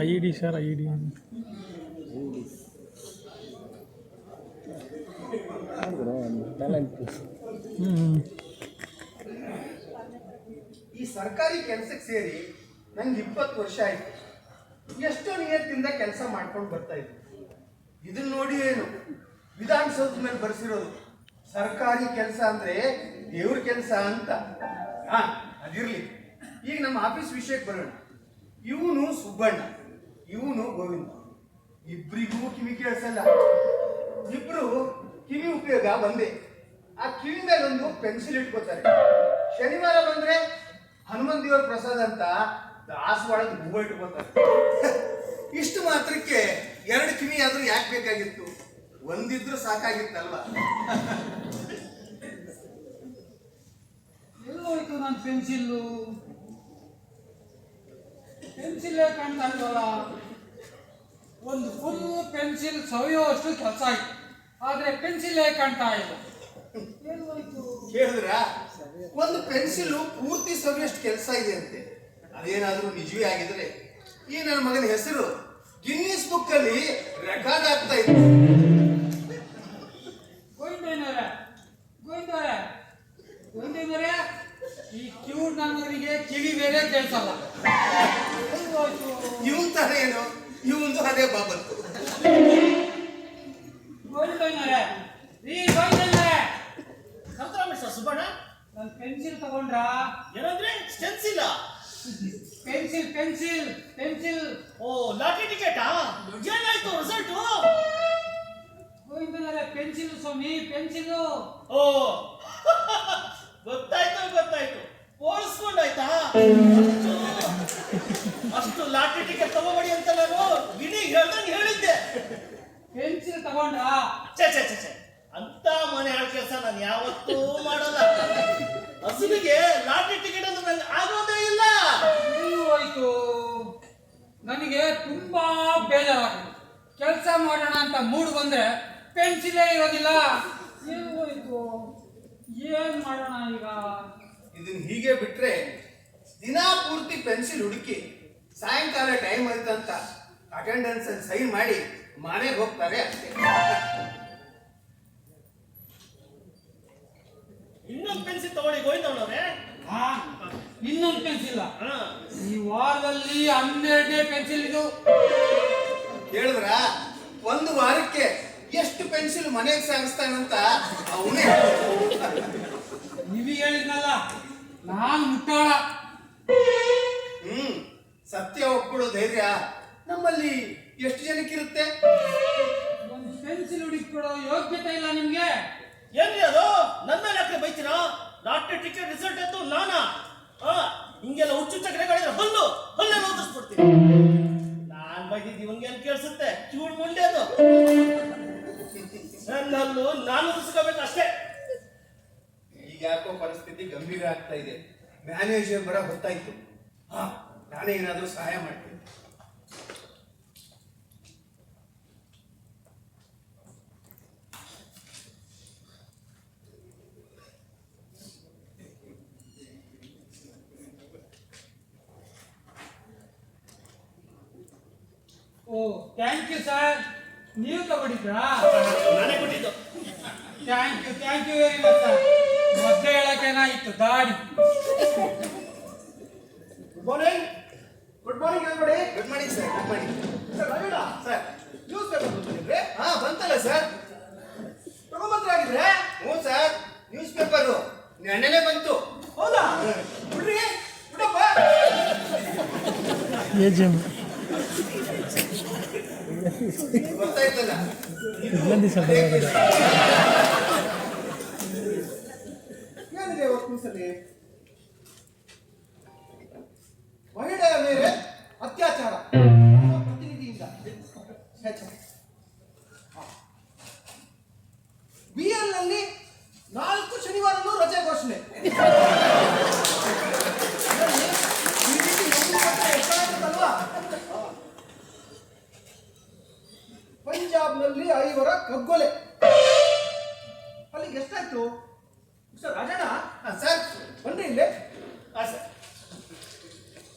IED sir, IED. ಈ ಸರ್ಕಾರಿ ಕೆಲಸಕ್ಕೆ ಸೇರಿ ನಂಗೆ 20 ವರ್ಷ ಆಯ್ತು. ಎಷ್ಟೋ ನಿಯತ್ತಿಂದ ಕೆಲಸ ಮಾಡ್ಕೊಂಡು ಬರ್ತಾ ಇದ್ದೆ. ಇದನ್ನ ನೋಡಿ ಏನು ವಿಧಾನಸೌಧದ ಮೇಲೆ ಬರ್ಸಿರೋದು ಸರ್ಕಾರಿ ಕೆಲಸ ಅಂದ್ರೆ ದೇವ್ರ ಕೆಲಸ ಅಂತ. ಅದಿರ್ಲಿ, ಈಗ ನಮ್ಮ ಆಫೀಸ್ ವಿಷಯಕ್ಕೆ ಬರೋಣ. ಇವನು ಸುಬ್ಬಣ್ಣ, ಇವನು ಗೋವಿಂದ. ಇಬ್ಬರಿಗೂ ಕಿವಿ ಕೇಳಿಸಲ್ಲ. ಇಬ್ರು ಕಿವಿ ಉಪಯೋಗ ಬಂದೆ. ಆ ಕಿವಿ ಮೇಲೊಂದು ಪೆನ್ಸಿಲ್ ಇಟ್ಕೋತಾರೆ. ಶನಿವಾರ ಬಂದ್ರೆ ಹನುಮಂತ ದೇವರ ಪ್ರಸಾದ ಅಂತ ದಾಸವಾಳದ ಹೂವು ಇಟ್ಕೋತಾರೆ. ಇಷ್ಟು ಮಾತ್ರಕ್ಕೆ 2 ಕಿವಿ ಆದ್ರೂ ಯಾಕೆ ಬೇಕಾಗಿತ್ತು? ಒಂದಿದ್ರು ಸಾಕಾಗಿತ್ತಲ್ವಾ? ಎಲ್ಲೋಯ್ತು ನನ್ನ ಪೆನ್ಸಿಲ್ಲು? ಪೆನ್ಸಿಲ್ಲೇ ಕಾಣ್ತಾ ಇಲ್ವಲ್ಲ. ಒಂದು ಫುಲ್ ಪೆನ್ಸಿಲ್ ಸವಿಯೋಷ್ಟು ಕೆಲಸ ಆಯ್ತು, ಆದ್ರೆ ಪೆನ್ಸಿಲ್ಲೇ ಕಾಣ್ತಾ ಇಲ್ಲ. ಕೇಳಿದ್ರ? ಒಂದು ಪೆನ್ಸಿಲ್ ಪೂರ್ತಿ ಸವಿಯಷ್ಟು ಕೆಲಸ ಇದೆ ಅಂತೆ. ಅದೇನಾದ್ರೂ ನಿಜವೇ ಆಗಿದ್ರೆ ಈ ನನ್ನ ಮಗನ ಹೆಸರು ಗಿನ್ನಿಸ್ ಬುಕ್ ಅಲ್ಲಿ ರೆಕಾರ್ಡ್ ಆಗ್ತಾ ಇತ್ತು. ಗೋವಿಂದರೇ, ಈ ಕ್ಯೂಟ್ ನನ್ನವರಿಗೆ ಕಿವಿ ಬೇರೆ ಕೇಳಿಸಲ್ಲ. ಇವನ್ ತರ ಏನು, ಇವಂದು ಅದೇ ಬಾಬತ್ತು. ಸುಬ್ಬಣ್ಣ, ನನ್ನ ಪೆನ್ಸಿಲ್ ತಗೊಂಡ್ರಾ? ಏನಂದ್ರೆ ಸ್ಟೆನ್ಸಿಲ್? Pencil pencil pencil. ಓ, ಲಾಟರಿ ಟಿಕೆಟಾ? ಏನಾಯ್ತು ರಿಸಲ್ಟ್? ಗೋವಿಂದರೇ, ಪೆನ್ಸಿಲ್ ಸ್ವಾಮಿ, ಪೆನ್ಸಿಲ್. ಓ, ಗೊತ್ತಾಯ್ತು. ಪೋಲಿಸ್ಕೊಂಡಾಯ್ತಾ? ಅಷ್ಟು ಲಾಟರಿ ಟಿಕೆಟ್ ತಗೋಬೇಡಿ ಅಂತ ನಾನು ಗಿಣಿಗೆ ಹೇಳ್ದಂಗೆ ಹೇಳಿದ್ದೆ. ಪೆನ್ಸಿಲ್ ತಗೊಂಡ್ರಾ? ಛೇ, ಅಂತ ಮನೆ ಹಾಳು ಕೆಲಸ ನಾನು ಯಾವತ್ತೂ ಮಾಡಲ್ಲ. ಹಸುವಿಗೆ ಲಾಟರಿ ಟಿಕೆಟ್ ಅಂದ್ರೆ ನಂಗೆ ಆಗೋದೇ ಇಲ್ಲ. ಹೋಯ್ತು, ನನಗೆ ತುಂಬಾ ಬೇಜಾರಾಗಿದೆ. ಕೆಲಸ ಮಾಡೋಣ ಅಂತ ಮೂಡ್ ಬಂದ್ರೆ ಪೆನ್ಸಿಲೇ ಇರೋದಿಲ್ಲ. ಹೋಯ್ತು, ಏನ್ ಮಾಡೋಣ ಈಗ? ಇದನ್ನ ಹೀಗೆ ಬಿಟ್ರೆ ದಿನಾ ಪೂರ್ತಿ ಪೆನ್ಸಿಲ್ ಹುಡುಕಿ ಸಾಯಂಕಾಲ ಟೈಮ್ ಆಯ್ತಂತ ಅಟೆಂಡೆನ್ಸ್ ಅಲ್ಲಿ ಸೈನ್ ಮಾಡಿ ಮನೆಗೆ ಹೋಗ್ತಾರೆ ಅಷ್ಟೇ. ಇನ್ನೊಂದು ಪೆನ್ಸಿಲ್ ತಗೊಳ್ಳಿ ಗೋವಿಂದವ್ರೆ. ಇನ್ನೊಂದು ಪೆನ್ಸಿಲ್? ಈ ವಾರದಲ್ಲಿ 12ನೇ ಪೆನ್ಸಿಲ್ ಇದು. ಹೇಳಿದ್ರ? ಒಂದು ವಾರಕ್ಕೆ ಎಷ್ಟು ಪೆನ್ಸಿಲ್ ಮನೆಗೆ ಸಾಗಿಸ್ತಾನಂತ ಅವನೇ. ನೀವೀಗ ಹೇಳಿದ್ನಲ್ಲ, ನಾನು ಮುಟ್ಟಾಳ. ಸತ್ಯ ಒಪ್ಕೊಳ್ಳೋ ಧೈರ್ಯ ನಮ್ಮಲ್ಲಿ ಎಷ್ಟು ಜನಕ್ಕಿರುತ್ತೆ? ಒಂದು ಪೆನ್ಸಿಲ್ ಹುಡುಕಿಕೊಡೋ ಯೋಗ್ಯತೆ ಇಲ್ಲ ನಿಮ್ಗೆ. ಏನ್ರಿ ಅದು? ನನ್ನ ಮೇಲೆ ಯಾಕೆ ಬೈತೀರಾ? ಲಾಟರಿ ಟಿಕೆಟ್ ರಿಸಲ್ಟ್ ಎತ್ತು ನಾನಾ? ಹಿಂಗೆಲ್ಲ ಹುಚ್ಚುಚ್ಚ ಕಡೆಗಳಿದ್ರೆ ಹಲ್ಲೆಲ್ಲ ಓದಿಸ್ಬಿಡ್ತೀನಿ. ನಾನ್ ಬೈದಿದ್ದು ಇವಂಗೆ ಏನ್ ಕೇಳಿಸುತ್ತೆ? ಚೂಡ್ ಮುಂಡೆ ಅದು. ನನ್ನಲ್ಲೂ ನಾನು ಉದಿಸ್ಕೋಬೇಕು ಅಷ್ಟೇ. ಈಗ ಯಾಕೋ ಪರಿಸ್ಥಿತಿ ಗಂಭೀರ ಆಗ್ತಾ ಇದೆ. ಮ್ಯಾನೇಜರ್ ಬರ ಗೊತ್ತಾಯ್ತು. ನಾನೇ ಏನಾದ್ರೂ ಸಹಾಯ ಮಾಡ್ತೀನಿ. ಓ, ಥ್ಯಾಂಕ್ ಯು ಸರ್. ನೀವು ತಗೊಂಡಿದ್ರಾ? ನಾನೇ ಕೊಟ್ಟಿದ್ದು. Thank you very much sir. ಮೊದಲೇ ಹೇಳಕ್ಕೇನಾಗಿತ್ತು ದಾಡಿ. Good morning everybody. Good morning sir. Good morning sir. ರವಿಡ ಸರ್, ನ್ಯೂಸ್ ಪೇಪರ್ ಬಂದಿದ್ರೆ? ಬಂತಲ್ಲ ಸರ್. ತಗೊಂಬಂದ್ರಾಗಿದ್ರೆ? ಹ್ಞೂ ಸರ್, ನ್ಯೂಸ್ ಪೇಪರು ನೆನ್ನೆನೇ ಬಂತು. ಹೌದಾ? ಬಿಡ್ರಿ, ಬಿಡಪ್ಪ. ಗೊತ್ತಾಯ್ತಲ್ಲ. ಏನಿದೆ ನ್ಯೂಸಲ್ಲಿ? ಮಹಿಳೆಯ ಮೇಲೆ ಅತ್ಯಾಚಾರ ಪ್ರತಿನಿಧಿಯಿಂದ. BL ನಲ್ಲಿ 4 ಶನಿವಾರನೂ ರಜೆ ಘೋಷಣೆ. ಪಂಜಾಬ್ನಲ್ಲಿ 5 ಕಗ್ಗೊಲೆ. ಅಲ್ಲಿಗೆ ಎಷ್ಟಾಯ್ತು ಮಿಸ್ಟರ್ ರಾಜಣ್ಣ? ಸರ್ ಬನ್ನಿ ಇಲ್ಲಿ. ಸರ್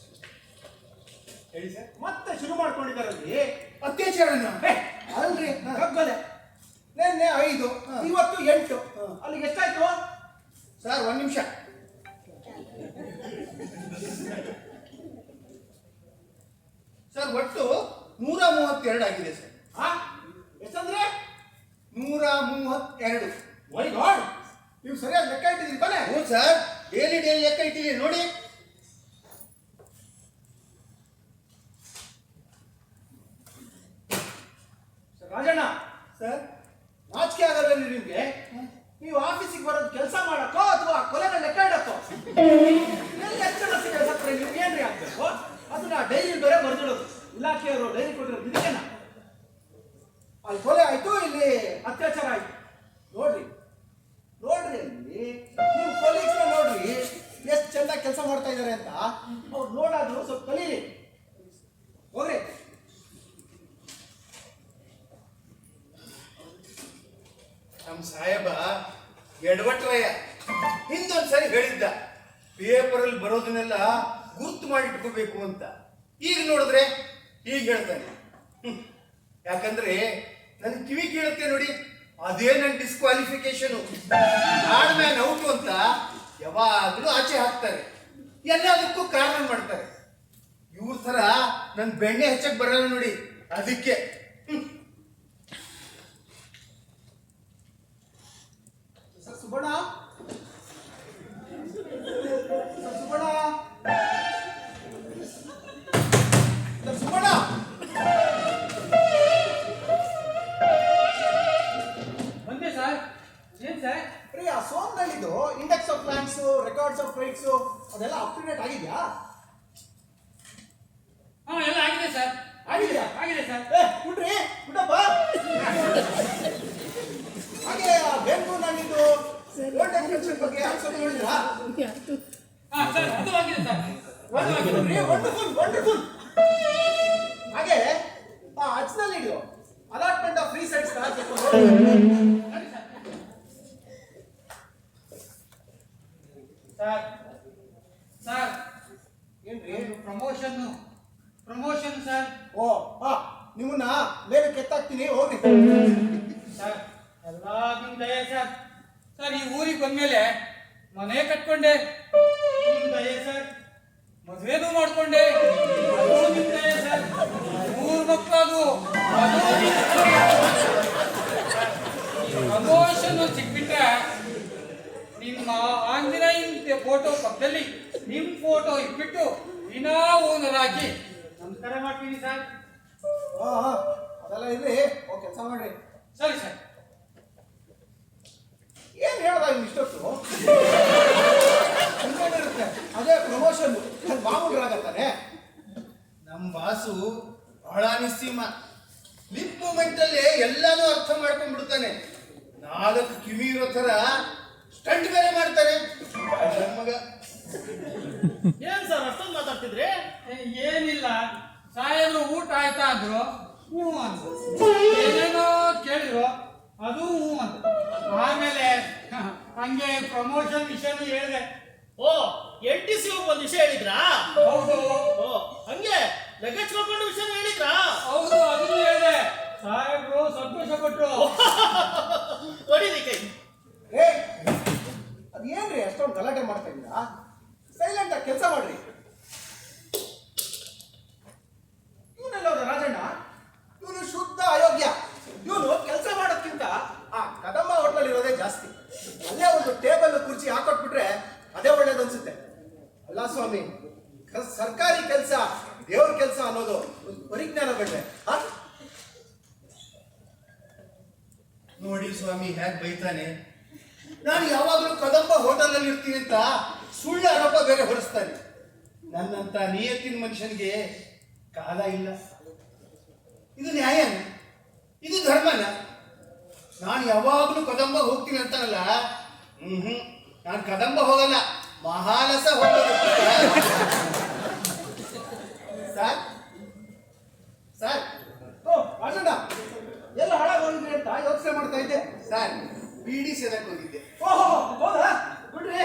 ಹೇಳಿ ಸರ್. ಮತ್ತೆ ಶುರು ಮಾಡ್ಕೊಂಡಿದ್ದಾರಲ್ಲಿ ಅತ್ಯಾಚಾರನ ಅಲ್ರಿ ಕಗ್ಗಲೆ. ನಿನ್ನೆ 5, ಇವತ್ತು 8. ಅಲ್ಲಿಗೆ ಎಷ್ಟಾಯ್ತು ಸರ್ 1 ನಿಮಿಷ. ಸರ್ ಒಟ್ಟು 132 ಆಗಿದೆ ಸರ್. ಎಷ್ಟಂದ್ರೆ 132. ಮೈ ಗಾಡ್, ನೀವು ಸರಿಯಾಗಿ ಲೆಕ್ಕ ಇಟ್ಟಿದ್ದೀರಿ ತಾನೆ? ಹ್ಞೂ ಸರ್, ಡೈಲಿ ಲೆಕ್ಕ ಇಟ್ಟಿದ್ದೀನಿ ನೋಡಿ. ರಾಜಣ್ಣ ಸರ್ ನಾಚಿಕೆ ಆಗಲ್ಲ ನಿಮ್ಗೆ? ನೀವು ಆಫೀಸಿಗೆ ಬರೋದು ಕೆಲಸ ಮಾಡಕ್ಕೋ ಅಥವಾ ಕೊಲೆಗಳ ಲೆಕ್ಕ ಇಡಕ್ಕೋ? ಎಲ್ಲಿ ಎಷ್ಟು ಕೆಲಸ ನಿಮ್ಗೆ ಏನ್ರಿ ಆಗ್ಬೇಕು? ಅದನ್ನ ಡೈರಿ ಬೇರೆ ಬರ್ದಿಡೋದು, ಇಲಾಖೆಯವರು ಡೈರಿ ಕೊಟ್ಟಿರೋದು ಇದಕ್ಕೆನ? ಅಲ್ಲಿ ಕೊಲೆ ಆಯ್ತು, ಇಲ್ಲಿ ಅತ್ಯಾಚಾರ ಆಯ್ತು. ನೋಡ್ರಿ ನೋಡ್ರಿ, ಅಲ್ಲಿ ನೀವು ಕೊಲೀಗ್ಸ್ನ ನೋಡ್ರಿ ಎಷ್ಟು ಚೆನ್ನಾಗಿ ಕೆಲಸ ಮಾಡ್ತಾ ಇದ್ದಾರೆ ಅಂತ. ಅವ್ರು ನೋಡಾದ್ರು ಸ್ವಲ್ಪ ಕಲೀರಿ. ಹೋಗ್ರಿ. ನಮ್ಮ ಸಾಹೇಬ ಎಡವಟ್ರಯ್ಯ ಹಿಂದೊಂದ್ಸರಿ ಹೇಳಿದ್ದ, ಪೇಪರಲ್ಲಿ ಬರೋದನ್ನೆಲ್ಲ ಗುರ್ತು ಮಾಡಿಟ್ಕೋಬೇಕು ಅಂತ. ಈಗ ನೋಡಿದ್ರೆ ಈಗ ಹೇಳ್ತಾನೆ. ಯಾಕಂದ್ರೆ ನನ್ ಕಿವಿ ಕೇಳುತ್ತೆ ನೋಡಿ, ಅದೇ ನನ್ನ ಡಿಸ್ಕ್ವಾಲಿಫಿಕೇಶನ್. ಮ್ಯಾನ್ ಔಟು ಅಂತ ಯಾವಾಗಲೂ ಆಚೆ ಹಾಕ್ತಾರೆ, ಎಲ್ಲದಕ್ಕೂ ಕಾರಣ ಮಾಡ್ತಾರೆ. ಇವ್ರ ತರ ನನ್ ಬೆಣ್ಣೆ ಹಚ್ಚಕ್ ಬರಲ್ಲ ನೋಡಿ, ಅದಕ್ಕೆ. Sir Subbanna, sir Subbanna, sir Subbanna. ಬಂದೆ ಸರ್. ಏನ್ ಸರ್? ರೀ, ಆ ಸೋಮ್ನಲ್ಲಿದ್ದು index of plants, records of rights ಅದೆಲ್ಲ ಅಪ್ ಟು ಡೇಟ್ ಆಗಿದ್ಯಾ? ಹಾ, ಎಲ್ಲ ಆಗಿದೆ ಸರ್. ಆಗಿದ್ಯಾ? ಆಗಿದೆ ಸರ್. ಬಿಡ್ರಿ ಬಿಡಪ್ಪ. ಹಾಗೆ ಬೆಂಗಳೂರಿನಲ್ಲಿದ್ದು ರೋಡ್ ಕನ್ಸ್ಟ್ರಕ್ಷನ್ ಬಗ್ಗೆ ಆನ್ಸರ್ ನೋಡಿದ್ರಾ? ಹಾ ಸರ್, ಅದು ಆಗಿದೆ ಸರ್. Wonderful wonderful. ಹಾಗೆ ಆ ಅಚ್ನಲ್ಲಿ allotment of free sites sir sir, ಏನ್ರಿ? Promotion sir. ಓ ಹಾ, ನಿಮ್ಮನ್ನ ಮೇಲೆ ಕೆತ್ತಾಕ್ತೀನಿ, ಹೋಗ್ರಿ. ಸರ್ ಎಲ್ಲ ನಿಮ್ ದಯೆ ಸರ್. ಸರ್, ಈ ಊರಿಗೆ ಬಂದ್ಮೇಲೆ ಮನೆ ಕಟ್ಕೊಂಡೆ, ನಿಮ್ ದಯೆ ಸರ್. ಮದುವೆನೂ ಮಾಡ್ಕೊಂಡೆ, ಅದು ನಿಮ್ ದಯೆ ಸರ್. 3 ಮಕ್ಕಳು, ಅದು ಪ್ರಮೋಷನ್ ಸಿಕ್ಬಿಟ್ರೆ ನಿಮ್ಮ ಆಂಜನೇಯನ ಫೋಟೋ ಪಕ್ಕದಲ್ಲಿ ನಿಮ್ ಫೋಟೋ ಇಟ್ಬಿಟ್ಟು ದಿನಾ ಓನರ್ ಹಾಕಿ ನಮಸ್ಕಾರ ಮಾಡ್ತೀನಿ ಸರ್. ಹಾ ಹಾ, ಅದೆಲ್ಲ ಇರ್ಲಿ, ಹೋಗಿ ಕೆಲಸ ಮಾಡ್ರಿ. ಸರಿ ಸರ್. ಏನ್ ಹೇಳ್ದ ಇಷ್ಟೊತ್ತು? ಇರುತ್ತೆ ಅದೇ ಪ್ರಮೋಷನ್, ಮಾಮೂಲರಾಗತ್ತಾನೆ. ನಮ್ಮ ಬಾಸು ಬಹಳ ನಿಸ್ಸೀಮ. ಲಿಪ್ ಮೂಮೆಂಟ್ ಅಲ್ಲಿ ಎಲ್ಲಾನು ಅರ್ಥ ಮಾಡ್ಕೊಂಡ್ಬಿಡ್ತಾನೆ. 4 ಕಿವಿ ಇರೋ ತರ ಸ್ಟಂಟ್ ಬೇರೆ ಮಾಡ್ತಾರೆ ನನ್ ಮಗ. ಏನ್ ಸರ್ ಅಷ್ಟೊಂದು ಮಾತಾಡ್ತಿದ್ರಿ? ಏನಿಲ್ಲ, ಸಾಹೇಬ್ರು ಊಟ ಆಯ್ತಾ ಅಂದ್ರು, ಹ್ಞೂ ಅಂದ್ರು. ಏನೇನೋ ಕೇಳಿದ್ರು, ಅದು ಹ್ಞೂ ಅಂದ್ರು. ಆಮೇಲೆ ಹಂಗೆ ಪ್ರಮೋಷನ್ ವಿಷಯನೂ ಹೇಳಿದೆ. ಓ, NTC ಒಂದು ವಿಷಯ ಹೇಳಿದ್ರಾ? ಹೌದು ಓ, ಹಂಗೆ ಲಗೇಜ್ ಕಳ್ಕೊಂಡು ವಿಷಯ ಹೇಳಿದ್ರಾ? ಹೌದು, ಅದನ್ನು ಹೇಳಿದೆ. ಸಾಹೇಬ್ರು ಸಂತೋಷ ಪಟ್ರು. ಹೊಡಿರಿ ಕೈ. ಏ, ಅದೇನ್ರಿ ಅಷ್ಟೊಂದು ಗಲಾಟೆ ಮಾಡ್ತಾ ಇದ್ದೀರಾ? ಸೈಲೆಂಟ್ ಆಗಿ ಕೆಲಸ ಮಾಡ್ರಿ. ಇವನೆಲ್ಲ ರಾಜಣ್ಣ, ಇವನು ಶುದ್ಧ ಅಯೋಗ್ಯ. ಇವನು ಕೆಲಸ ಮಾಡೋದ್ಕಿಂತ ಆ ಕದಂಬ ಹೋಟ್ಲಲ್ಲಿ ಇರೋದೇ ಜಾಸ್ತಿ. ಅಲ್ಲೇ ಒಂದು ಟೇಬಲ್ ಕುರ್ಚಿ ಹಾಕೊಟ್ಬಿಟ್ರೆ ಅದೇ ಒಳ್ಳೇದು ಅನ್ಸುತ್ತೆ. ಅಲ್ಲ ಸ್ವಾಮಿ, ಸರ್ಕಾರಿ ಕೆಲಸ ದೇವ್ರ ಕೆಲಸ ಅನ್ನೋದು ಒಂದು ಪರಿಜ್ಞಾನ ಬೇಡ್ರೆ. ನೋಡಿ ಸ್ವಾಮಿ ಹೇಗ್ ಬೈತಾನೆ. ನಾನು ಯಾವಾಗಲೂ ಕದಂಬ ಹೋಟೆಲ್ ಅಲ್ಲಿ ಇರ್ತೀನಿ ಅಂತ ಸುಳ್ಳು ಆರೋಪ ಬೇರೆ ಹೊರಿಸ್ತಾನೆ. ನನ್ನಂತ ನಿಯತ್ತಿನ ಮನುಷ್ಯನಿಗೆ ಕಾಲ ಇಲ್ಲ. ಇದು ನ್ಯಾಯನ? ಇದು ಧರ್ಮನ? ನಾನು ಯಾವಾಗಲೂ ಕದಂಬ ಹೋಗ್ತೀನಿ ಅಂತಾನಲ್ಲ. ನಾನು ಕದಂಬ ಹೋಗಲ್ಲ, ಮಹಾಲಸ ಹೋಗೋದು. ಸರ್ ಸರ್, ಓ ರಾಜಣ್ಣ, ಎಲ್ಲ ಹಾಳಾಗಿ ಹೋಗಿದ್ರಿ ಅಂತ ಯೋಚನೆ ಮಾಡ್ತಾ ಇದ್ದೆ. ಸರ್, ಬಿಡಿ ಸೇದಕ್ಕೆ ಹೋಗಿದ್ದೆ. ಓಹೋ ಹೌದಾ ಬಿಡ್ರಿ.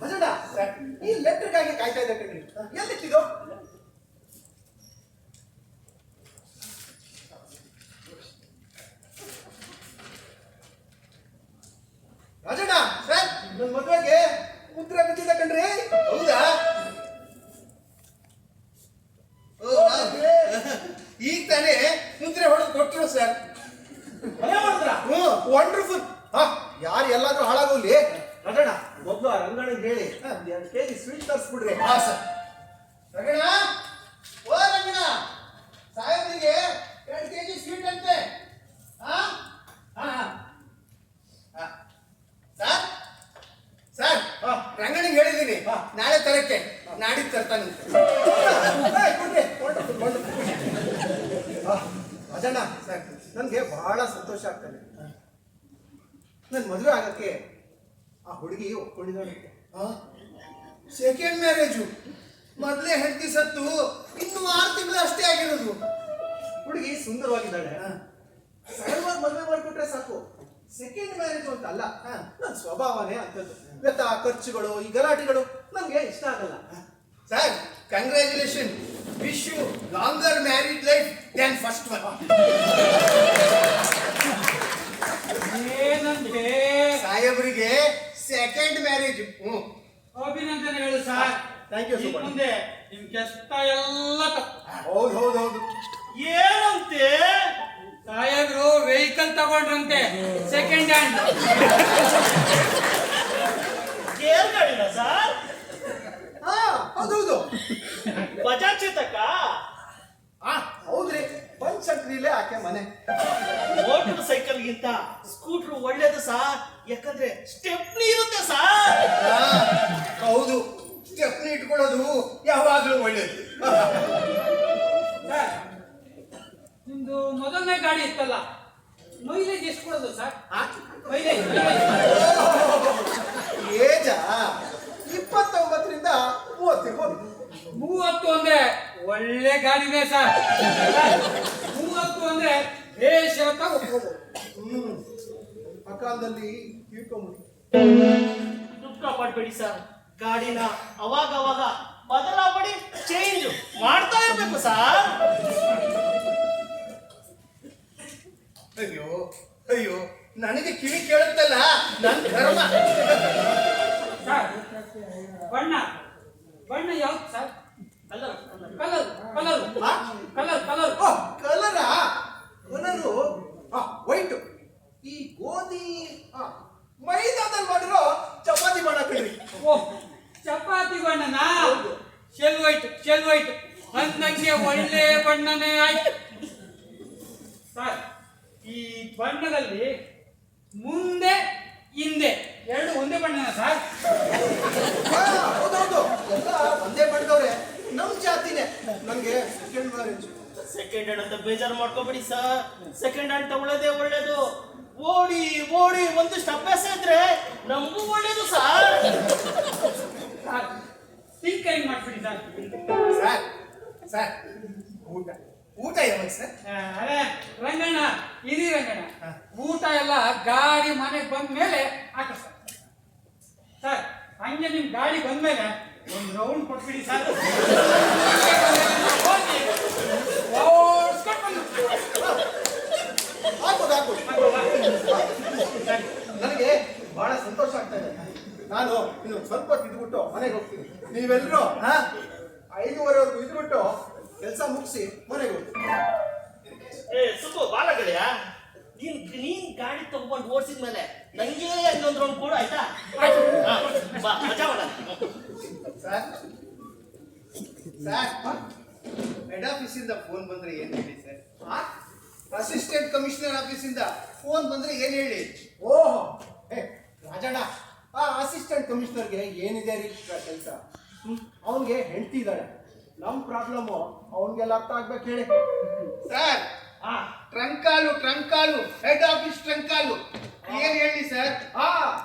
ಭಜನ ಸರ್ ಈ ಲೆಟರ್ಗಾಗಿ ಕಾಯ್ತಾ ಇದ್ದೆ ಕಣ್ರಿ. ಎಲ್ಲಿಟ್ಟಿದ್ದು? ರಾಜಣ್ಣ ಸರ್ ನನ್ನ ಮದುವೆಗೆ ಉತ್ತರ ಬಿದ್ದಿದೆ ಕಣ್ರಿ. ಹೌದಾ? ಓ, ಈಗ ತಾನೇ ಮುದ್ರೆ ಹೊಡೆದು ಕೊಟ್ಟರು ಸರ್. ವಂಡರ್ಫುಲ್. ಯಾರು ಎಲ್ಲಾದ್ರೂ ಹಾಳಾಗೋಗ್ಲಿ. ರಾಜಣ್ಣ ಮೊದಲು ಆ ರಂಗಣ್ಣಗೆ ಹೇಳಿ 2 kg ಸ್ವೀಟ್ ತರಿಸ್ಬಿಡ್ರಿ. ಹಾ ಸರ್. ರಂಗಣ, ಓ ರಂಗಣ, ಸಾಹೇಬ್ರಿಗೆ 2 kg ಸ್ವೀಟ್ ಅಂತೆ. ಹಾ ಹಾ ಹಾ ಸರ್ ಸರ್ ರಂಗಣಿಗೆ ಹೇಳಿದ್ದೀನಿ ನಾಳೆ ತರಕ್ಕೆ, ನಾಡಿದ್ದು ತರ್ತಾನೆ. ರಾಜಣ್ಣ ಸರ್ ನನಗೆ ಬಹಳ ಸಂತೋಷ ಆಗ್ತದೆ. ನನ್ನ ಮದುವೆ ಆಗಕ್ಕೆ ಆ ಹುಡುಗಿ ಒಪ್ಕೊಂಡಿದ್ದಾಳೆ. Second marriage. ಮೊದಲೇ ಹೆಂಡತಿ ಸತ್ತು ಇನ್ನು 6 ತಿಂಗಳು ಅಷ್ಟೇ ಆಗಿರೋದು. ಹುಡುಗಿ ಸುಂದರವಾಗಿದ್ದಾಳೆ. ಸರಳವಾಗಿ ಮದುವೆ ಮಾಡಿಕೊಟ್ರೆ ಸಾಕು. ಸೆಕೆಂಡ್ ಮ್ಯಾರೇಜ್ ಅಂತ ಅಲ್ಲ, ನನ್ನ ಸ್ವಭಾವನೇ ಅಂತದ್ದು. ಇವತ್ತ ಖರ್ಚುಗಳು ಈ ಗಲಾಟೆಗಳು ನನಗೆ ಇಷ್ಟ ಆಗಲ್ಲ. Sir congratulation. Wish you longer married life than first one. ಏನಂತೆ ಸಾಹೇಬ್ರಿಗೆ ಸೆಕೆಂಡ್ ಮ್ಯಾರೇಜ್. ಅಭಿನಂದನೆಗಳು ಸರ್. Thank you. ಇನ್ನು ಮುಂದೆ ನಿಮ್ ಕೆಷ್ಟ ಎಲ್ಲ ತಪ್ಪು. ಹೌದು ಹೌದು ಹೌದು. ಏನಂತೆ? ಸಾಹೇಬ್ರು ವೆಹಿಕಲ್ ತಗೊಂಡ್ರಂತೆ, ಸೆಕೆಂಡ್ ಹ್ಯಾಂಡ್. ಗೇರ್ ಗಾಡಿನ ಸರ್? ಹಾ ಹೌದೌದು. ಬಜಾಜ್ ಚೇತಕ? ಹೌದ್ರಿ, ಬನ್ಶಂಕ್ರಿಲೇ ಆಕೆ ಮನೆ. ಮೋಟರ್ ಸೈಕಲ್ಗಿಂತ ಸ್ಕೂಟರ್ ಒಳ್ಳೇದು ಸರ್, ಯಾಕಂದ್ರೆ ಸ್ಟೆಪ್ನಿ ಇರುತ್ತೆ ಸರ್. ಹೌದು, ಸ್ಟೆಪ್ನಿ ಇಟ್ಕೊಳ್ಳೋದು ಯಾವಾಗಲೂ ಒಳ್ಳೇದು. ಸರ್ ನಿಮ್ದು ಮೊದಲನೇ ಗಾಡಿ ಇತ್ತಲ್ಲ, ಮೈಲೇಜ್ ಎಷ್ಟು ಕೊಡೋದು ಸರ್? ಮೈಲೇಜ್ ಏಜ 29ರಿಂದ 30 ಇರ್ಬೋದು. 30 ಅಂದ್ರೆ ಒಳ್ಳೆ ಗಾಡಿನೇ ಸರ್. 30 ಅಂದ್ರೆ ದೇಶ ಅಂತ ಒಪ್ಕೋಬಹುದು. ಆ ಕಾಲದಲ್ಲಿ ತಿಳ್ಕೊಂಬಿಡಿ. ದುಃಖ ಪಡ್ಬೇಡಿ ಸರ್, ಗಾಡಿನ ಅವಾಗ ಅವಾಗ ಬದಲಾವಣೆ ಚೇಂಜ್ ಮಾಡ್ತಾ ಇರ್ಬೇಕು ಸರ್. ಅಯ್ಯೋ ಅಯ್ಯೋ, ನನಗೆ ಕಿವಿ ಕೇಳುತ್ತಲ್ಲ, ನನ್ನ ಧರ್ಮ. ಸರ್ ಬಣ್ಣ ಬಣ್ಣ ಯಾವ್ದು sir? Colour colour colour colour colour. ಕಲರಾ? Colour white. ಈ ಗೋಧಿ ಮೈದಾದಲ್ಲಿ ಮಾಡಿರೋ ಚಪಾತಿ ಬಣ್ಣ ಕಣ್ರಿ. ಓ ಚಪಾತಿ ಬಣ್ಣನಾ? ಶೆಲ್ ವೈಟ್ ಶೆಲ್ ವೈಟ್ ಅಂದಂಗೆ ಒಳ್ಳೆ ಬಣ್ಣನೇ ಆಯ್ತು ಸರ್. ಈ ಬಣ್ಣದಲ್ಲಿ ಮುಂದೆ ಹಿಂದೆ ಎರಡು ಒಂದೇ ಬಣ್ಣನ ಸರ್? ಹೌದೌದು, ಎಲ್ಲ ಒಂದೇ ಬಣ್ಣದವ್ರೆ. ನಮ್ ಜಾತಿನೇ. ನಮ್ಗೆ ಸೆಕೆಂಡ್ ಮ್ಯಾರೇಜ್. ಸೆಕೆಂಡ್ ಹ್ಯಾಂಡ್ ಅಂತ ಬೇಜಾರು ಮಾಡ್ಕೋಬೇಡಿ ಸರ್, ಸೆಕೆಂಡ್ ಹ್ಯಾಂಡ್ ತಗೊಳ್ಳೋದೇ ಒಳ್ಳೇದು. ಓಡಿ ಓಡಿ ಒಂದಿಷ್ಟು ಅಭ್ಯಾಸ ಇದ್ರೆ ನಮಗೂ ಒಳ್ಳೇದು ಸರ್. ಟಿಂಕರಿಂಗ್ ಮಾಡ್ಬಿಡಿ ಸರ್. ಸರ್ ಸರ್ ಊಟ ಊಟ ಯಾವಾಗ ಸರ್? ಅರೆ ರಂಗಣ್ಣ, ಇರಿ ರಂಗಣ್ಣ, ಊಟ ಎಲ್ಲ ಗಾಡಿ ಮನೆಗೆ ಬಂದ ಮೇಲೆ ಹಾಕ ಸರ್. ಹಂಗೆ ನಿಮ್ ಗಾಡಿ ಬಂದ್ಮೇಲೆ ಒಂದು ರೌಂಡ್ ಕೊಟ್ಬಿಡಿ ಸರ್. ನನಗೆ ಬಹಳ ಸಂತೋಷ ಆಗ್ತಾ ಇದೆ. ನಾನು ಇನ್ನು ಸ್ವಲ್ಪ ಇದ್ಬಿಟ್ಟು ಮನೆಗೆ ಹೋಗ್ತೀನಿ. ನೀವೆಲ್ಲರೂ 5:30ವರೆಗೂ ಇದ್ಬಿಟ್ಟು ಕೆಲಸ ಮುಗಿಸಿ ಮನೆಗೆ ಹೋಗ್ತೀನಿ. ಸುಬ್ಬು ಬಾಲ ಗೆಳೆಯ, ನೀನ್ ಗಾಡಿ ತಗೊಂಡು ಓಡಿಸಿದ್ಮೇಲೆ ನಂಗೆ ಇನ್ನೊಂದು ರೌಂಡ್ ಕೂಡ ಆಯ್ತಾ? ಬಾ ಮಜಾ ಮಾಡ. ಸರ್ ಸರ್ ಹೆಡ್ ಆಫೀಸಿಂದ ಫೋನ್ ಬಂದ್ರೆ ಏನ್ ಹೇಳಿ ಸರ್? ಅಸಿಸ್ಟೆಂಟ್ ಕಮಿಷನರ್ ಆಫೀಸಿಂದ ಫೋನ್ ಬಂದ್ರೆ ಏನ್ ಹೇಳಿ? ಓಹೋ, ರಾಜಣ್ಣ, ಆ ಅಸಿಸ್ಟೆಂಟ್ ಕಮಿಷನರ್ಗೆ ಏನಿದೆ ರೀ ಕೆಲಸ? ಅವನಿಗೆ ಹೆಂಡತಿ ಇದ್ದಾಳೆ. ನಮ್ಮ ಪ್ರಾಬ್ಲಮ್ಮು ಅವನಿಗೆಲ್ಲ ಅರ್ಥ ಆಗ್ಬೇಕು ಹೇಳಿ. Sir trunk call head office trunk call ಏನ್ ಹೇಳಿ ಸರ್?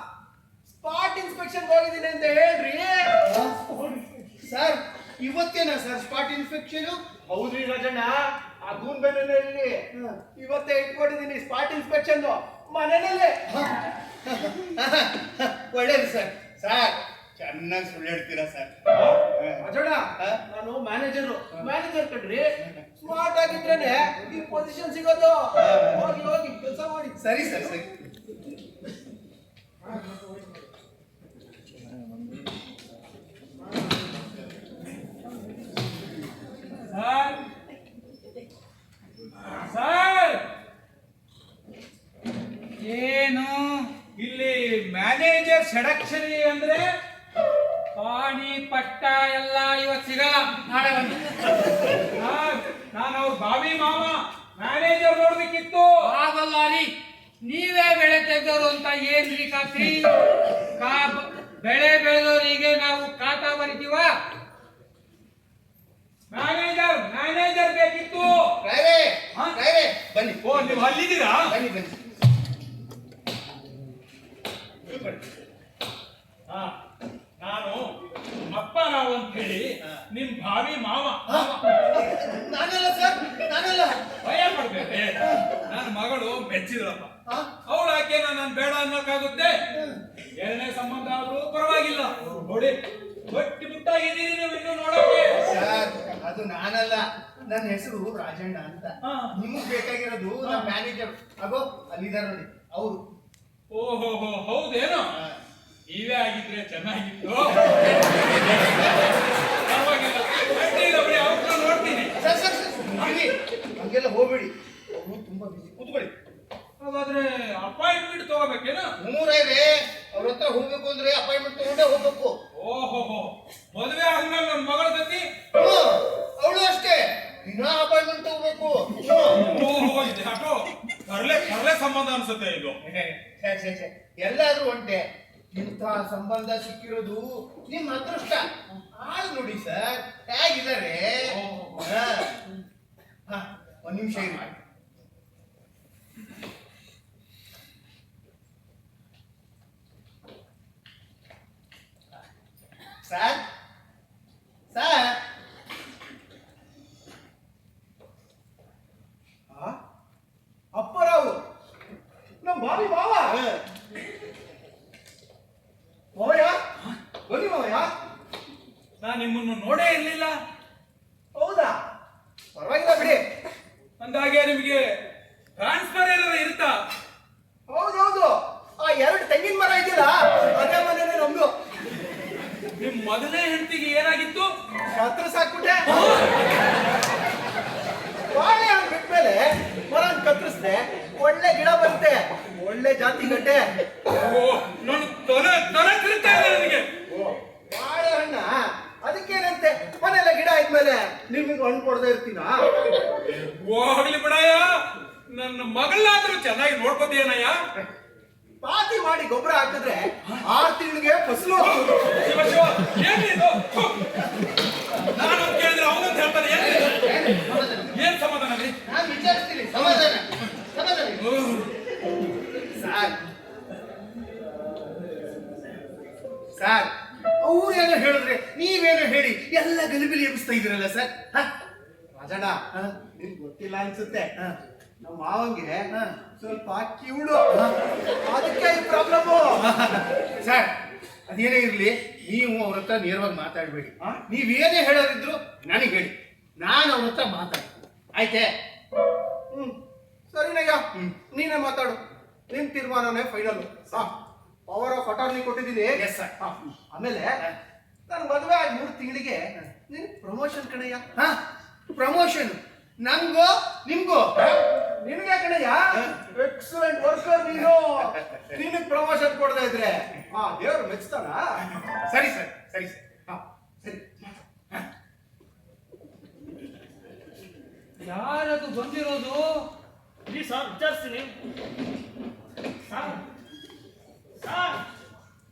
ಸ್ಪಾಟ್ ಇನ್ಸ್ಪೆಕ್ಷನ್ ಹೋಗಿದ್ದೀನಿ ಅಂತ ಹೇಳ್ರಿ. ಸರ್ ಇವತ್ತೇನಾ ಸರ್ ಸ್ಪಾಟ್ ಇನ್ಸ್ಪೆಕ್ಷನ್? ಹೌದ್ರಿ ರಾಜಣ್ಣ, ಆ ಅದೂನ್ ಬೆನ್ನಲ್ಲಿ ಇವತ್ತೇ ಇಟ್ಕೊಂಡಿದ್ದೀನಿ ಸ್ಪಾಟ್ ಇನ್ಸ್ಪೆಕ್ಷನ್ ಮನೆಯಲ್ಲೇ. ಒಳ್ಳೇದು ಸರ್. ಸರ್ ಚೆನ್ನಾಗಿ ಸುಳ್ಳು ಹೇಳ್ತೀರಾ ಸರ್. ಅಜೋಣ, ನಾನು ಮ್ಯಾನೇಜರ್ ಕಣ್ರಿ. ಸ್ಮಾರ್ಟ್ ಆಗಿದ್ರೇನೆ ಈ ಪೊಸಿಷನ್ ಸಿಗೋದು. ಹೋಗಿ ಹೋಗಿ ಕೆಲಸ ಮಾಡಿ. ಸರಿ ಸರ್, ಸರಿ. ಸರ್ ಸರ್, ಏನು ಇಲ್ಲಿ ಮ್ಯಾನೇಜರ್ ಸೆಡಕ್ಷರಿ ಅಂದ್ರೆ ಪಾಣಿ ಪಟ್ಟ ಎಲ್ಲ ಇವತ್ತು ಸಿಗಲ್ಲ, ನಾಳೆ ಬಂದು. ನಾನು ಅವ್ರ ಬಾವಿ ಮಾಮ ಮ್ಯಾನೇಜರ್ ನೋಡ್ಬೇಕಿತ್ತು. ಆಗಲ್ಲ ರೀ, ನೀವೇ ಬೆಳೆ ತೆಗೆದವರು ಅಂತ ಏನ್ರಿ ಖಾತ್ರಿ? ಬೆಳೆ ಬೆಳೆದವರಿಗೆ ನಾವು ಖಾತಾ ಬರಿತೀವ? ಮ್ಯಾನೇಜರ್ ಬೇಕಿತ್ತು. ಬನ್ನಿ. ಓ, ನೀವು ಅಲ್ಲಿದ್ದೀರಾ? ಬನ್ನಿ ಬನ್ನಿ. ನಾನು ಅಪ್ಪರಾವ್ ಅಂತ ಹೇಳಿ ನಿಮ್ ಭಾವಿ ಮಾವ. ನಾನಲ್ಲ ಸರ್, ನಾನಲ್ಲ. ಭಯ ಪಡ್ಬೇಕೆ? ನನ್ನ ಮಗಳು ಮೆಚ್ಚಿದ್ರಪ್ಪ. ಅವಳು ಯಾಕೆ ನಾನು ಬೇಡ ಅನ್ನೋಕ್ಕಾಗುತ್ತೆ? ಎರಡನೇ ಸಂಬಂಧ ಆದ್ರೂ ಪರವಾಗಿಲ್ಲ. ನೋಡಿ, ಗಟ್ಟಿ ಮುಟ್ಟಾಗಿದ್ದೀರಿ ನೀವು ಇನ್ನು ನೋಡೋಕೆ. ಸರ್, ಅದು ನಾನಲ್ಲ. ನನ್ನ ಹೆಸರು ರಾಜಣ್ಣ ಅಂತ. ನಿಮಗ್ ಬೇಕಾಗಿರೋದು ನಮ್ಮ ಮ್ಯಾನೇಜರ್. ಆಗೋ ಅಲ್ಲಿದ್ದಾರೆ ನೋಡಿ, ಅವರು. ಓಹೋ, ಹೌದೇನೋ? ನೀವೇ ಆಗಿದ್ರೆ ಚೆನ್ನಾಗಿತ್ತು. ಪರವಾಗಿಲ್ಲ, ಅವ್ರನ್ನ ನೋಡ್ತೀನಿ. ಸರ್ ಸರ್ ಸರ್, ಇರಿ. ಹಂಗೆಲ್ಲ ಹೋಗ್ಬೇಡಿ, ಅವರು ತುಂಬಾ ಬಿಸಿ. ಕೂತ್ಕೊಳ್ಳಿ. ಹಾಗಾದ್ರೆ ಅಪಾಯಿಂಟ್ಮೆಂಟ್ ತಗೋಬೇಕೇನು? ಮೂರೇ ಅವ್ರ ಹತ್ರ ಹೋಗ್ಬೇಕು ಅಂದ್ರೆ ಅಪಾಯಿಂಟ್ಮೆಂಟ್ ತಗೊಂಡೇ ಹೋಗ್ಬೇಕು. ಓಹೋ, ಮದುವೆ ಆದ್ಮೇಲೆ ನನ್ನ ಮಗಳ ಗತಿ? ಅವಳು ಅಷ್ಟೇ, ದಿನ ಅಪಾಯಿಂಟ್ಮೆಂಟ್ ತಗೋಬೇಕು. ಓಹೋ, ಇದು ಯಾಕೋ ಕರ್ಲೆ ಸಂಬಂಧ ಅನ್ಸುತ್ತೆ ಇದು. ಎಲ್ಲಾದ್ರೂ ಒಂಟೆ. ಇಂಥ ಸಂಬಂಧ ಸಿಕ್ಕಿರೋದು ನಿಮ್ಮ ಅದೃಷ್ಟ. ಆಳ್ ನೋಡಿ ಸರ್, ಹೇಗಿದ್ದಾರೆ. ಒಂದ್ ನಿಮಿಷ ಇರಿ. ಸರ್ ಸರ್, ಅಪ್ಪರಾವು ನಮ್ಮ ಬಾವಿ ಮಾವ. ಮಾವಯ್ಯ, ಬನ್ನಿ ಮಾವಯ್ಯ. ನಾನು ನಿಮ್ಮನ್ನು ನೋಡೇ ಇರ್ಲಿಲ್ಲ. ಹೌದಾ? ಪರವಾಗಿಲ್ಲ ಬಿಡಿ. ಅಂದಾಗೆ ನಿಮಗೆ ಟ್ರಾನ್ಸ್ಫರ್ ಏನಾರ ಇರುತ್ತಾ? ಹೌದೌದು, ಆ 2 ತೆಂಗಿನ ಮರ ಇದೆಯಲ್ಲ, ಅದೇ ಮನೇನೆ ನಮ್ದು. ನಿಮ್ ಮೊದಲನೇ ಹೆಂಡತಿಗೆ ಏನಾಗಿತ್ತು? ಹತ್ರ ಸಾಕ್ಬಿಟ್ಟೆ. ಬಾಳೆ ಹಣ್ಣು ಬಿಟ್ಮೇಲೆ ಮರ ಕತ್ತರಿಸ್ದೆ, ಒಳ್ಳೆ ಗಿಡ ಬರುತ್ತೆ, ಒಳ್ಳೆ ಜಾತಿ ಗಡ್ಡೆ. ನಾನು ತಲೆ ತಿರುಗ್ತಾ ಇದೆ ನನಗೆ. ಬಾಳೆಹಣ್ಣ ಅದಕ್ಕೇನಂತೆ, ಮನೆಯಲ್ಲ ಗಿಡ ಆದ್ಮೇಲೆ ನಿಮ್ಗೆ ಹಣ್ಣು ಕೊಡದೆ ಇರ್ತೀನ? ಹೋಗ್ಲಿ ಬಿಡಯ್ಯ, ನನ್ನ ಮಗಳಾದ್ರೂ ಚೆನ್ನಾಗಿ ನೋಡ್ಕೋತೀಯನಯ್ಯ. ಪಾತಿ ಮಾಡಿ ಗೊಬ್ಬರ ಹಾಕಿದ್ರೆ 6 ತಿಂಗಳಿಗೆ ಫಸಲು. ಶಿವ ಶಿವ, ಏನಿದು? ನಾನು ಕೇಳಿದ್ರೆ ಅವನಂತ ಹೇಳ್ತಾನೆ. ಏನ್ ಸಮಾಧಾನ ರೀ? ನಾನು ವಿಚಾರಿಸ್ತೀನಿ. ಸಮಾಧಾನ ಸಮಾಧಾನ. ಸರ್ ಸರ್, ಅವ್ರೇನೋ ಹೇಳಿದ್ರೆ ನೀವೇನೋ ಹೇಳಿ ಎಲ್ಲ ಗಲಿಬಿಲಿ ಎಬ್ಬಿಸ್ತಾ ಇದ್ದೀರಲ್ಲ ಸರ್. ರಾಜಣ್ಣ, ನಿಮ್ಗೆ ಗೊತ್ತಿಲ್ಲ ಅನ್ಸುತ್ತೆ, ನಮ್ಮ ಮಾವಂಗೆ ಸ್ವಲ್ಪ ಕಿವುಡು, ಅದಕ್ಕೆ ಈ ಪ್ರಾಬ್ಲಮ್. ಸರ್, ಅದೇನೇ ಇರ್ಲಿ, ನೀವು ಅವ್ರ ಹತ್ರ ನೇರವಾಗಿ ಮಾತಾಡಬೇಡಿ. ನೀವೇನೇ ಹೇಳೋರಿದ್ರು ನನಗೆ ಹೇಳಿ, ನಾನು ಅವ್ರ ಹತ್ರ ಮಾತಾಡ್ತೀನಿ. ಆಯ್ತೆ? ಸರಿನಯ್ಯ, ನೀನೇ ಮಾತಾಡು. ನಿಮ್ ತೀರ್ಮಾನನೇ ಫೈನಲ್. ಪವರ್ ಆಫ್ ಅಟಾರ್ನಿ ಕೊಟ್ಟಿದ್ದೀನಿ. Yes sir. ಆಮೇಲೆ ನಾನು ಮದುವೆ ಆಗಿ 3 ತಿಂಗಳಿಗೆ ನಿನ್ ಪ್ರಮೋಷನ್ ಕಣಯ್ಯ. ಪ್ರಮೋಷನ್ ನಂಗೋ ನಿಮ್ಗೋ? ನಿನ್ಗೆ ಕಣಯ್ಯ, ಎಕ್ಸಲೆಂಟ್ ವರ್ಕರ್ ನೀನು. ನಿನಗೆ ಪ್ರಮೋಷನ್ ಕೊಡದೇ ಇದ್ರೆ ದೇವ್ರು ಮೆಚ್ತಾನ? ಸರಿ ಸರ್, ಸರಿ ಸರ್. ಸರಿ. ಯಾರದು ಬಂದಿರೋದು? ಇಲ್ಲಿ ಸರ್, ವಿಚಾರಿಸ್ತೀನಿ. ಸರ್ ಸರ್,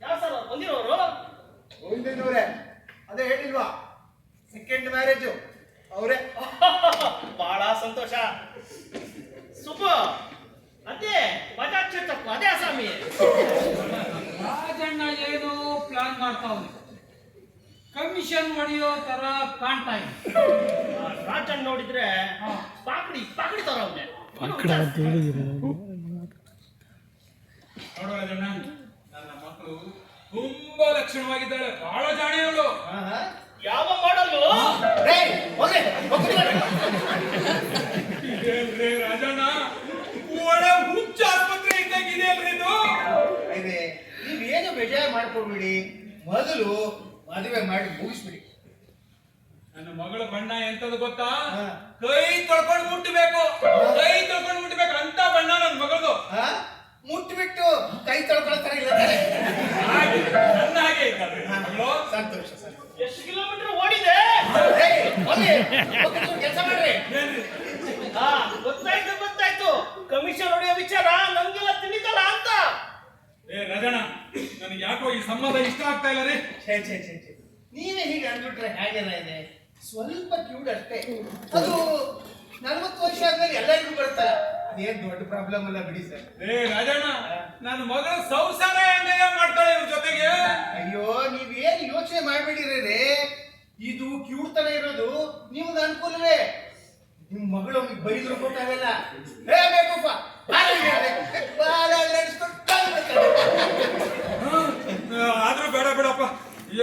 ಯಾವ ಸರ್ ಬಂದಿರೋರು? ಗೋವಿಂದನವರೇ, ಅದೇ ಹೇಳಿಲ್ವಾ, ಸೆಕೆಂಡ್ ಮ್ಯಾರೇಜು ಅವರೇ. ಬಹಳ ಸಂತೋಷ. ಸುಬ್ಬ ಅದೇ ಬಜಾಜ್ ಚೆಟ್ಟಪ್ಪ, ಅದೇ ಅಸಾಮಿ. ರಾಜಣ್ಣ ಏನೋ ಪ್ಲಾನ್ ಮಾಡ್ತಾವ್ನೆ, ಕಮಿಷನ್ ಹೊಡೆಯೋ ತರ ಕಾಣ್ತಾ ಇದೆ. ರಾಜಣ್ಣ ನೋಡಿದ್ರೆ ಪಾಕಡಿ ಪಾಕಡಿ ತರ ಅವನೇ. ಅಕ್ಕಡ ಅಂತ ಹೇಳಿದಿರ ನೋಡು ರಾಜಣ್ಣ, ನನ್ನ ಮಕ್ಕಳು ತುಂಬಾ ಲಕ್ಷಣವಾಗಿದ್ದಾಳೆ, ಬಹಳ ಜಾಣಿಯವಳು. ಯಾವ ಮಾಡಲು ಇದೇನ್ರಿ ರಾಜಣ್ಣ, ಒಳ ಹುಚ್ಚ ಆಸ್ಪತ್ರೆ ಇದ್ದಂಗಿದೆ ಅಲ್ರಿ ಇದು. ಇದೆ ನೀವೇನು ಬೇಜಾರು ಮಾಡ್ಕೊಬಿಡಿ, ಮೊದಲು ಮದುವೆ ಮಾಡಿ ಮುಗಿಸ್ಬಿಡಿ. ನನ್ನ ಮಗಳ ಬಣ್ಣ ಎಂತದು ಗೊತ್ತಾ? ಕೈ ತೊಳ್ಕೊಂಡು ಮುಟ್ಟಬೇಕು, ಕೈ ತೊಳ್ಕೊಂಡು ಮುಟ್ಟಬೇಕು ಅಂತ ಬಣ್ಣ ನನ್ನ ಮಗಳದು. ಮುಟ್ಬಿಟ್ಟು ಕೈ ತೊಳ್ಕೊಳ್ತಾರೆ ಇಲ್ಲ ಹಾಗೆ ನನ್ನ ಹಾಗೆ ಇದ್ದಾಳ್ರಿ ನನ್ನ ಮಗಳು. ಸಂತೋಷ ಸಂತೋಷ. ಎಷ್ಟು ಕಿಲೋಮೀಟರ್ ಓಡಿದೆ? ಕೆಲಸ ಮಾಡ್ರಿ. ಗೊತ್ತಾಯ್ತು ಗೊತ್ತಾಯ್ತು. ಕಮಿಷನ್ ಹೊಡೆಯೋ ವಿಚಾರ ನಮ್ಗೆಲ್ಲ ತಿಳಿತಲ್ಲ ಅಂತ. ಏ ರಾಜಣ್ಣ, ನನಗೆ ಯಾಕೋ ಈ ಸಂಬಂಧ ಇಷ್ಟ ಆಗ್ತಾ ಇಲ್ಲ ರೀ. ಛೇ ಛೇ ಛೇ ಛೇ, ನೀವೇ ಹೀಗೆ ಅಂದ್ಬಿಟ್ರೆ ಹೇಗೆಲ್ಲ ಇದೆ, ಸ್ವಲ್ಪ ಕ್ಯೂಡ್ ಅಷ್ಟೇ. ಅದು 40 ವರ್ಷ ಆದ್ಮೇಲೆ ಎಲ್ಲರಿಗೂ ಬರ್ತಾರೆ, ಅದೇನ್ ದೊಡ್ಡ ಪ್ರಾಬ್ಲಮ್ ಅಲ್ಲ ಬಿಡಿ ಸರ್. ಏ ರಾಜಣ್ಣ, ನನ್ನ ಮಗಳು ಸಂಸಾರ ಹೆಂಗ ಮಾಡ್ತಾಳೆ ಇವ್ರ ಜೊತೆಗೆ? ಅಯ್ಯೋ ನೀವೇನು ಯೋಚನೆ ಮಾಡ್ಬಿಡಿರೇ, ಇದು ಕ್ಯೂಡ್ತನ ಇರೋದು ನಿಮ್ಗೆ ಅನುಕೂಲವೇ. ನಿಮ್ ಮಗಳು ಅವ್ನಿಗೆ ಬೈದ್ರು ಗೊತ್ತಾಗಲ್ಲ. ಹೇ ಬೇಕಪ್ಪ ಆದ್ರೂ ಬೇಡ ಬಿಡಪ್ಪ,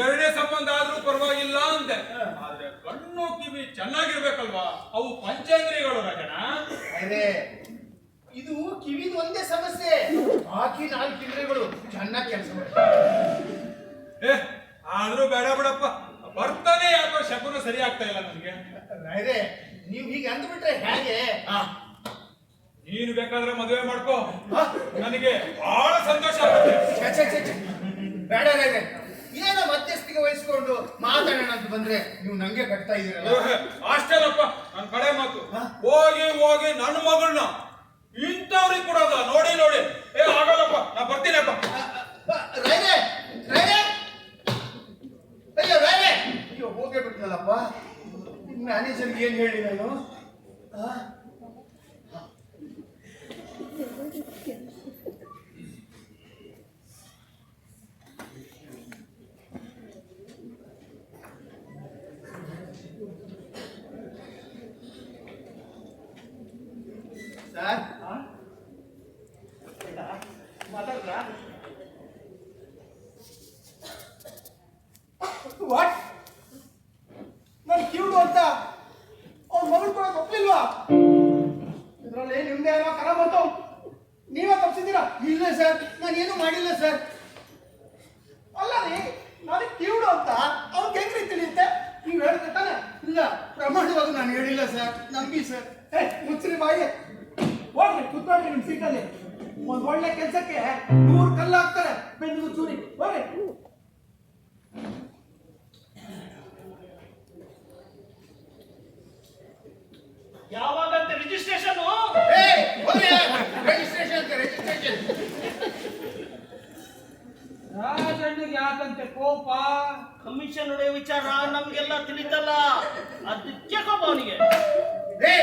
ಎರಡನೇ ಸಂಬಂಧ ಆದ್ರೂ ಪರವಾಗಿಲ್ಲ ಅಂತೆ. ಆದ್ರೆ ಕಣ್ಣು ಕಿವಿ ಚೆನ್ನಾಗಿರ್ಬೇಕಲ್ವಾ, ಅವು ಪಂಚೇಂದ್ರಿಯಗಳು ರಾಜಣ್ಣ. ಅದೇ ಇದು ಕಿವಿದು ಒಂದೇ ಸಮಸ್ಯೆ, ಬಾಕಿ 4 ಇಂದ್ರಿಯಗಳು ಚೆನ್ನಾಗಿ ಕೆಲಸ ಮಾಡ್ತಾರೆ. ಏ ಆದ್ರೂ ಬೇಡ ಬಿಡಪ್ಪ, ಬರ್ತಾನೆ ಯಾಕೋ ಶಕುನ ಸರಿ ಆಗ್ತಾ ಇಲ್ಲ ನನಗೆ. ಅದೇ ನೀವು ಹೀಗೆ ಅಂದ್ಬಿಟ್ರೆ ಹೇಗೆ? ನೀನು ಬೇಕಾದ್ರೆ ಮದುವೆ ಮಾಡ್ಕೋ, ನನಗೆ ಬಹಳ ಸಂತೋಷ ಆಗುತ್ತೆ. ಛೆ, ಛೆ, ಛೆ, ಛೆ. ಬೇಡ ಬೇಡ, ಏನೋ ಮಧ್ಯಸ್ಥಿಗೆ ವಹಿಸ್ಕೊಂಡು ಮಾತಾಡೋಣ ಅಂತ ಬಂದ್ರೆ ನೀವು ನಂಗೆ ಕಟ್ತಾ ಇದೀರಲ್ಲ. ಅಷ್ಟೇನಪ್ಪ ನನ್ನ ಕಡೆ ಮಾತು. ಹೋಗಿ ಹೋಗಿ ನನ್ನ ಮಗಳನ್ನ ಇಂಥವ್ರಿಗೆ ಕೊಡೋದ ನೋಡಿ ನೋಡಿ. ಏ ಆಗಲ್ಲಪ್ಪ, ನಾ ಬರ್ತೀನಪ್ಪ. ರೈಲೆ ರೈಲೆ ಅಯ್ಯೋ ರೈಲೆ, ಅಯ್ಯೋ ಹೋಗೇ ಬಿಟ್ನಲ್ಲಪ್ಪ. ಮ್ಯಾನೇಜರ್ಗೆ ಏನ್ ಹೇಳಿ ನಾನು? ಸರ್ ಮಾತಾಡ್ರ? ವಾಟ್? ನಾನು ಕಿವುಡು ಅಂತ ಅವ್ನ ಮಗಳು ಕೂಡ ಒಪ್ಲಿಲ್ವಾ? ಇದರಲ್ಲಿ ನಿಮ್ದೇ ಏನೋ ಕರ ಬಂತು, ನೀವೇ ತಪ್ಪಿಸಿದ್ದೀರಾ? ಇಲ್ಲ ಸರ್, ನಾನೇನು ಮಾಡಿಲ್ಲ ಸರ್. ಅಲ್ಲ ರೀ, ನನಗೆ ಕಿವುಡು ಅಂತ ಅವ್ನಿಗೆ ಹೆಂಗ್ರಿ ತಿಳಿಯುತ್ತೆ? ನೀವು ಹೇಳಿದ್ರೆ ತಾನೆ? ಇಲ್ಲ, ಪ್ರಮಾಣವಾಗಿ ನಾನು ಹೇಳಿಲ್ಲ ಸರ್, ನಂಬಿ ಸರ್. ಮುಚ್ಚ್ರಿ ಬಾಯಿ, ಹೋಗ್ರಿ ಕೂತ್ಕೊಳ್ರಿ ನಿಮ್ಮ ಸೀಟಲ್ಲಿ. ಒಂದು ಒಳ್ಳೆ ಕೆಲಸಕ್ಕೆ 100 ಕಲ್ಲು ಹಾಕ್ತಾರೆ, ಬೆನ್ನು ಚೂರಿ. ಹೋಗ್ರಿ. ಯಾವಾಗಂತೆ ರಿಜಿಸ್ಟ್ರೇಷನ್? Registration registration. ರಾಜಣ್ಣಿಗೆ ಯಾಕಂತೆ ಕೋಪ? ಕಮಿಷನ್ ಹೊಡೆಯೋ ವಿಚಾರ ನಮ್ಗೆಲ್ಲ ತಿಳಿತಲ್ಲ, ಅದಕ್ಕೆ ಕೋಪ ಅವನಿಗೆ. ರೇ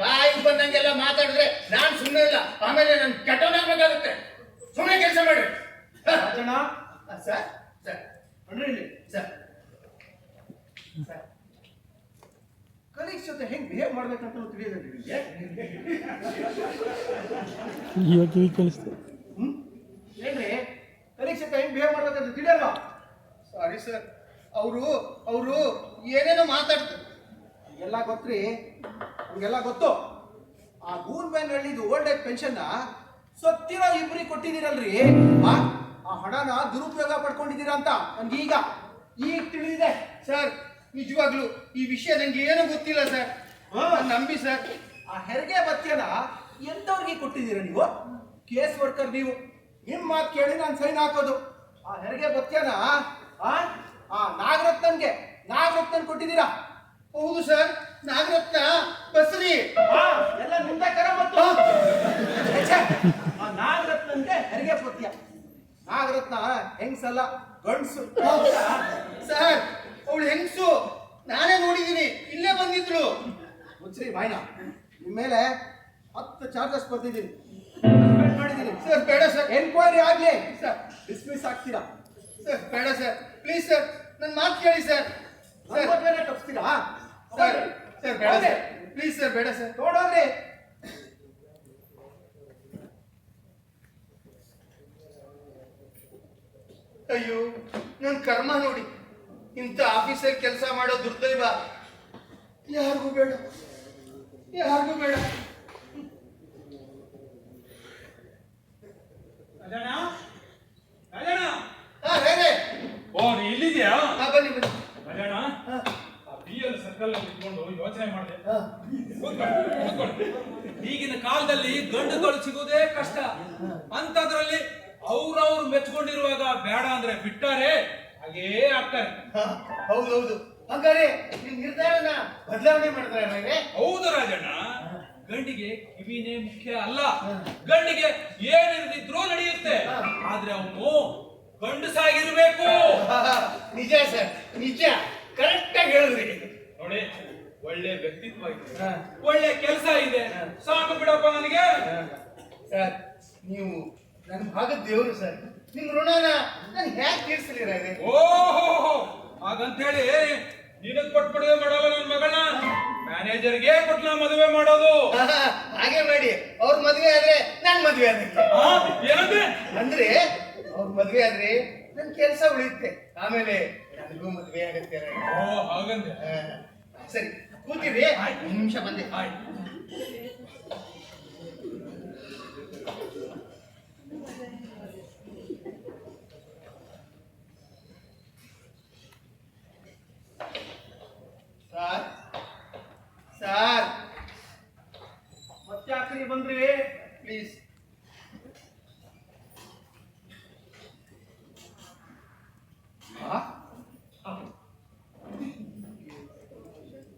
ಬಾಯಿ ಬಂದಂಗೆಲ್ಲ ಮಾತಾಡಿದ್ರೆ ನಾನ್ ಸುಮ್ಮನೆ ಇಲ್ಲ, ಆಮೇಲೆ ನನ್ ಕೆಟ್ಟವನಾಗಬೇಕಾಗುತ್ತೆ. ಸುಮ್ಮನೆ ಕೆಲಸ ಮಾಡ್ರಿ. ರಾಜಣ್ಣ ಸರ್ ಸರ್ ನೋಡ್ರಿ ಇಲ್ಲಿ ಸರ್, ಸರ್ ಕಲೀಗ್ಸ್ ಜೊತೆ ಹೆಂಗ್ ಬಿಹೇವ್ ಮಾಡ್ಬೇಕಂತ ತಿಳಿಯೋದು ನಿಮಗೆ? ಇವಾಗ ಕಿವಿ ಕೇಳಿಸ್ತು. ಏನ್ರಿ ಕಲೀಗ್ಸ್ ಜೊತೆ ಹೆಂಗ್ ಬಿಹೇವ್ ಮಾಡ್ಬೇಕಂತ ತಿಳಿಯಲ್ವಾ? ಸಾರಿ ಸರ್, ಅವರು ಏನೇನೋ ಮಾತಾಡ್ತಾರೆ. ಎಲ್ಲ ಗೊತ್ತ್ರಿ, ನಮ್ಗೆಲ್ಲ ಗೊತ್ತು. ಆ ಗೂನ್ಬ್ಯಾನ್ಹಳ್ಳಿದು ಓಲ್ಡ್ ಏಜ್ ಪೆನ್ಷನ್ ಸತ್ತಿರೋ ಇಬ್ಬರಿಗೆ ಕೊಟ್ಟಿದ್ದೀರಲ್ರಿ, ಆ ಹಣನ ದುರುಪಯೋಗ ಪಡ್ಕೊಂಡಿದ್ದೀರಾ ಅಂತ ನನ್ಗೆ ಈಗ ತಿಳಿದಿದೆ ಸರ್. ನಿಜವಾಗ್ಲು ಈ ವಿಷಯ ನಂಗೆ ಏನೂ ಗೊತ್ತಿಲ್ಲ ಸರ್, ನಂಬಿ ಸರ್. ಆ ಹೆರಿಗೆ ಭತ್ಯನ ಎಂತವ್ರಿಗೆ ಕೊಟ್ಟಿದ್ದೀರಾ ನೀವು? ಕೇಸ್ ವರ್ಕರ್ ನೀವು, ನಿಮ್ ಮಾತು ಕೇಳಿ ನಾನು ಸೈನ್ ಹಾಕೋದು. ಆ ಹೆರಿಗೆ ಭತ್ಯನ ನಾಗರತ್ನನ್ ಕೊಟ್ಟಿದ್ದೀರಾ? ಹೌದು ಸರ್, ನಾಗರತ್ನ ಬಸ್ರಿ ಎಲ್ಲ ನಿಮ್ದೇ ಕರ ಮತ್ತು ನಾಗರತ್ನನ್ಗೆ ಹೆರಿಗೆ ಭತ್ಯ. ನಾಗರತ್ನ ಹೆಂಗ್ಸಲ್ಲ, ಗಂಡ್ಸು ಸರ್. ಅವಳು ಹೆಂಗ್ಸು, ನಾನೇ ನೋಡಿದ್ದೀನಿ, ಇಲ್ಲೇ ಬಂದಿದ್ರು. ಮುಚ್ಚ್ರಿ ಬಾಯ್ನ, ನಿಮ್ಮ ಮೇಲೆ 10 ಚಾರ್ಜಸ್ ಬರ್ತಿದ್ದೀನಿ, ಮಾಡಿದ್ದೀನಿ ಸರ್. ಬೇಡ ಸರ್, ಎನ್ಕ್ವೈರಿ ಆಗ್ಲಿ ಸರ್, ಡಿಸ್ಮಿಸ್ ಆಗ್ತೀರಾ ಸರ್? ಬೇಡ ಸರ್, ಪ್ಲೀಸ್ ಸರ್, ನನ್ನ ಮಾತು ಕೇಳಿ ಸರ್. ತಪ್ಪಿಸ್ತೀರಾ ಸರ್? ಸರ್ ಬೇಡ ಸರ್ ಪ್ಲೀಸ್ ಸರ್ ಬೇಡ ಸರ್ ನೋಡೋಗ್ರಿ. ಅಯ್ಯೋ ನನ್ ಕರ್ಮ ನೋಡಿ ಇಂಥ ಆಫೀಸಲ್ಲಿ ಕೆಲಸ ಮಾಡೋ ದುರ್ದೈವ ಯಾರಿಗೂ ಬೇಡ ಯಾರಿಗೂ ಬೇಡ. ರಾಜಣ್ಣ ರಾಜಣ್ಣ ಹಾ ರೇ ಓ ನೀ ಇಲ್ಲಿದ್ಯಾ ಬನ್ನಿ ಬನ್ನಿ. ರಾಜಣ್ಣ ಹಾ ಆ BL ಸರ್ಕಲ್ ಇಟ್ಕೊಂಡು ಯೋಚನೆ ಮಾಡಿದೆ. ಹಾ ಈಗಿನ ಕಾಲದಲ್ಲಿ ಗಂಡುಗಳು ಸಿಗೋದೇ ಕಷ್ಟ. ಅಂತದ್ರಲ್ಲಿ ಅವ್ರವ್ರು ಮೆಚ್ಕೊಂಡಿರುವಾಗ ಬೇಡ ಅಂದ್ರೆ ಬಿಟ್ಟಾರೆ ಹಾಗೇ ಆಗ್ತಾರೆ. ಹಾ, ಹೌದೌದು. ಹಾಗಾದ್ರೆ ನಿಮ್ ನಿರ್ಧಾರನ ಬದಲಾವಣೆ ಮಾಡಿದ್ರೆ ಹೌದು ರಾಜಣ್ಣ, ಗಂಡಿಗೆ ಕಿವಿನೇ ಮುಖ್ಯ ಅಲ್ಲ. ಗಂಡಿಗೆ ಏನಿರ್ದಿದ್ರೂ ನಡೆಯುತ್ತೆ, ಆದ್ರೆ ಅವನು ಗಂಡಸಾಗಿರ್ಬೇಕು. ನಿಜ ಸರ್ ನಿಜ ಕರೆಕ್ಟ್ ಆಗಿ ಹೇಳಿದ್ರಿ. ನೋಡಿ, ಒಳ್ಳೆ ವ್ಯಕ್ತಿತ್ವ ಇದೆ, ಒಳ್ಳೆ ಕೆಲಸ ಇದೆ, ಸಾಕು ಬಿಡಪ್ಪ ನನಗೆ. ಸರ್ ನೀವು ನನ್ನ ಭಾಗದ ದೇವರು ಸರ್. ನಿಮ್ ಋಣನ ನಾನು ಹ್ಯಾಕ್ ತೀರ್ಸಲಿ ರಾಯ್ರೆ? ಓಹೋ, ಹಾಗಂತ ಹೇಳಿ ನಿನಗ್ ಕೊಟ್ಬಿಡುವೆ ಮಾಡಲ್ಲ ನನ್ನ ಮಗಳನ್ನ, ಮ್ಯಾನೇಜರ್ಗೆ ಕೊಟ್ಟು ಮದುವೆ ಮಾಡೋದು. ಹಾಗೆ ಮಾಡಿ. ಅವ್ರ ಮದ್ವೆ ಆದ್ರೆ ನಾನ್ ಮದ್ವೆ ಆದಂಗೆ. ಏನಂದ್ರೆ ಅಂದ್ರೆ ಅವ್ರ ಮದ್ವೆ ಆದ್ರೆ ನನ್ ಕೆಲ್ಸ ಉಳಿಯುತ್ತೆ, ಆಮೇಲೆ ನನಗೂ ಮದ್ವೆ ಆಗತ್ತೆ ರಾಯ್ರೆ. ಓ ಹಾಗಂದೆ. ಸರಿ ಕೂತಿರಿ, ಒಂದ್ ನಿಮಿಷ ಬಂದೆ. ಆಯ್ತು. ಸರ್ ಸರ್ ಮತ್ತಾಕ್ರಿ ಬಂದ್ರಿ? ಪ್ಲೀಸ್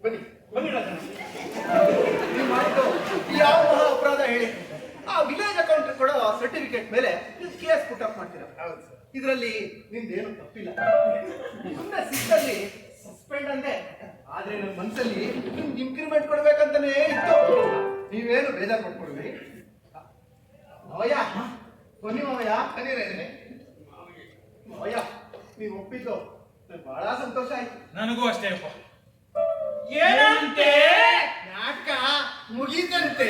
ಬನ್ನಿ ಬನ್ನಿ ರಾಜಣ್ಣ. ನೀವು ಮಾಡಿದ್ದು ಯಾವ ಮಹಾ ಅಪರಾಧ ಹೇಳಿ? ಆ ವಿಲೇಜ್ ಅಕೌಂಟ್ ಕೊಡೋ ಸರ್ಟಿಫಿಕೇಟ್ ಮೇಲೆ ನೀವು ಕೇಸ್ ಪುಟ್ ಅಪ್ ಮಾಡ್ತೀರಾ. ಇದರಲ್ಲಿ ನಿಮ್ದೇನು ತಪ್ಪಿಲ್ಲ. ಸುಮ್ಮನೆ ಸಿಕ್ಕಲ್ಲಿ ಸಸ್ಪೆಂಡ್ ಅಂದೆ, ಆದ್ರೆ ನನ್ನ ಮನಸ್ಸಲ್ಲಿ ನಿಮ್ಗೆ ಇನ್ಕ್ರಿಮೆಂಟ್ ಕೊಡ್ಬೇಕಂತಾನೆ ಇತ್ತು. ನೀವೇನು ಬೇಜಾರು ಮಾಡ್ಕೊಡ್ರಿ. ಮಾವಯ್ಯ ಬನ್ನಿ ಮಾವಯ್ಯ, ಬನ್ನಿರೇ ಮಾವಯ್ಯ. ನೀವು ಒಪ್ಪಿದ್ದು ನಂಗೆ ಬಹಳ ಸಂತೋಷ ಆಯ್ತು. ನನಗೂ ಅಷ್ಟೇ ಅಪ್ಪ. ಏನಂತೆ? ನಾಟಕ ಮುಗೀತಂತೆ.